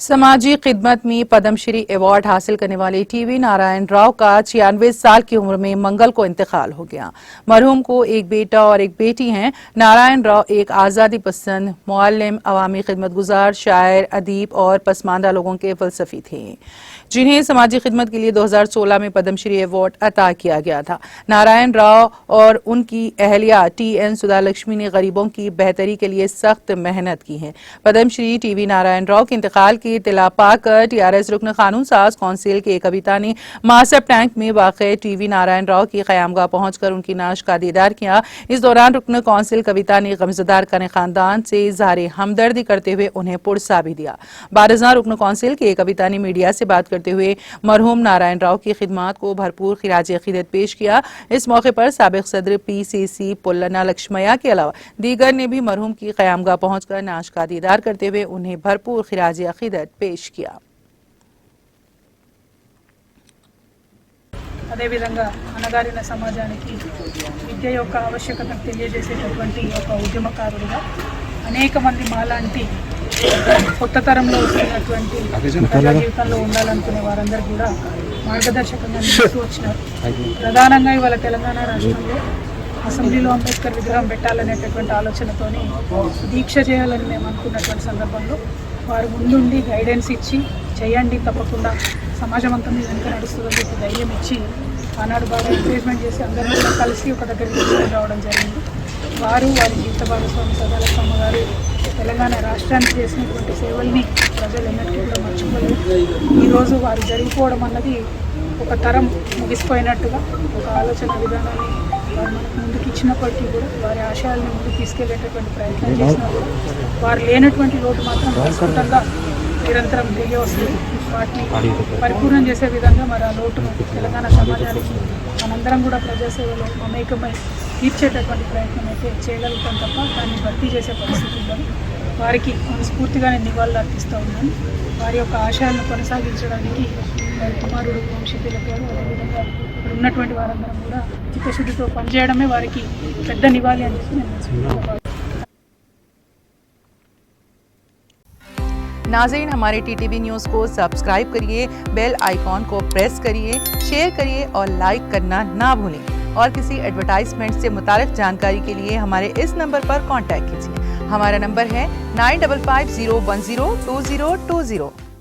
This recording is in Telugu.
समाजी खिदमत में पद्मश्री अवार्ड हासिल करने वाले टीवी नारायण राव का 96 साल की उम्र में मंगल को इंतकाल हो गया। मरहूम को एक बेटा और एक बेटी हैं। नारायण राव एक आज़ादी पसंद मुअल्लिम, अवामी खिदमतगुजार, शायर, अदीब और पसमानदा लोगों के फलसफी थे, जिन्हें समाजी खिदमत के लिए 2016 में पद्मश्री अवार्ड अता किया गया था। नारायण राव और उनकी अहलिया TN सुधा लक्ष्मी ने गरीबों की बेहतरी के लिए सख्त मेहनत की है। पद्मश्री टीवी नारायण राव के इंतकाल की इत्तला पाकर TRS रुकन कानून साज कौंसिल के कविता ने मासब टैंक में वाक़ टीवी नारायण राव की क़यामगाह पहुंचकर उनकी नाश का दीदार किया। इस दौरान रुकन कौंसिल कविता ने गमजदार कने खानदान से इज़हार हमदर्दी करते हुए उन्हें पुरसा भी दिया। बारज़ा रुकन कौंसिल के कविता ने मीडिया से बात करते हुए मरहूम नारायण राव की खिदमात को भरपूर खिराज अक़ीदत पेश किया। इस मौके पर साबिक़ सदर PCC पुल्लना लक्ष्मया के अलावा दीगर ने भी मरहूम की क़यामगाह पहुंचकर नाश का दीदार करते हुए उन्हें भरपूर खिराज अक़ीदत पेश किया। అదేవిధంగా అణగారిన సమాజానికి విద్య యొక్క ఆవశ్యకతను తెలియజేసేటటువంటి ఒక ఉద్యమకారుడుగా అనేక మంది మాలాంటి కొత్త తరంలో వస్తున్నటువంటి ప్రజా జీవితంలో ఉండాలనుకునే వారందరూ కూడా మార్గదర్శకంగా నిలుస్తూ వచ్చినారు. ప్రధానంగా ఇవాళ తెలంగాణ రాష్ట్రంలో అసెంబ్లీలో అంబేద్కర్ విగ్రహం పెట్టాలనేటటువంటి ఆలోచనతోని దీక్ష చేయాలని మేము అనుకున్నటువంటి సందర్భంలో వారు ముందుండి గైడెన్స్ ఇచ్చి చేయండి, తప్పకుండా సమాజం అంతా మీ వెనుక నడుస్తుందని చెప్పి ధైర్యం ఇచ్చి ఆనాడు బాగా ఎంకరేజ్మెంట్ చేసి అందరినీ కూడా కలిసి ఒక దగ్గరికి తీసుకొని రావడం జరిగింది. వారి జీవిత భాగస్వామి సదాలక్ష్మ గారు తెలంగాణ రాష్ట్రానికి చేసినటువంటి సేవల్ని ప్రజలు ఎన్నటికీ కూడా మర్చిపోలేదు. ఈరోజు వారు జరిగిపోవడం అన్నది ఒక తరం ముగిసిపోయినట్టుగా ఒక ఆలోచన విధానాన్ని వారు మనకు ముందుకు ఇచ్చినప్పటికీ కూడా వారి ఆశయాలను ముందుకు తీసుకెళ్లేటటువంటి ప్రయత్నం చేసినారు. వారు లేనటువంటి లోటు మాత్రం స్పష్టంగా నిరంతరం తెలియవస్తుంది. వాటిని పరిపూర్ణం చేసే విధంగా మరి ఆ లోటును తెలంగాణ సమాజానికి మనందరం కూడా ప్రజాసేవలో మమేకమై తీర్చేటటువంటి ప్రయత్నం అయితే చేయగలుగుతాం తప్ప దాన్ని భర్తీ చేసే పరిస్థితి ఉందని వారికి మనస్ఫూర్తిగా నేను నివాళులు అర్పిస్తూ ఉన్నాను. వారి యొక్క ఆశయాలను కొనసాగించడానికి వారి కుమారుడు వంశీయులకు గారు అదేవిధంగా ఇక్కడ ఉన్నటువంటి వారందరం కూడా చిత్తశుద్ధితో పనిచేయడమే వారికి పెద్ద నివాళి అని చెప్పి నేను नाज़रीन, हमारे TTV न्यूज़ को सब्सक्राइब करिए, बेल आइकॉन को प्रेस करिए, शेयर करिए और लाइक करना ना भूलें। और किसी एडवर्टाइजमेंट से मुताल्लिक़ जानकारी के लिए हमारे इस नंबर पर कांटेक्ट कीजिए। हमारा नंबर है 9550102020।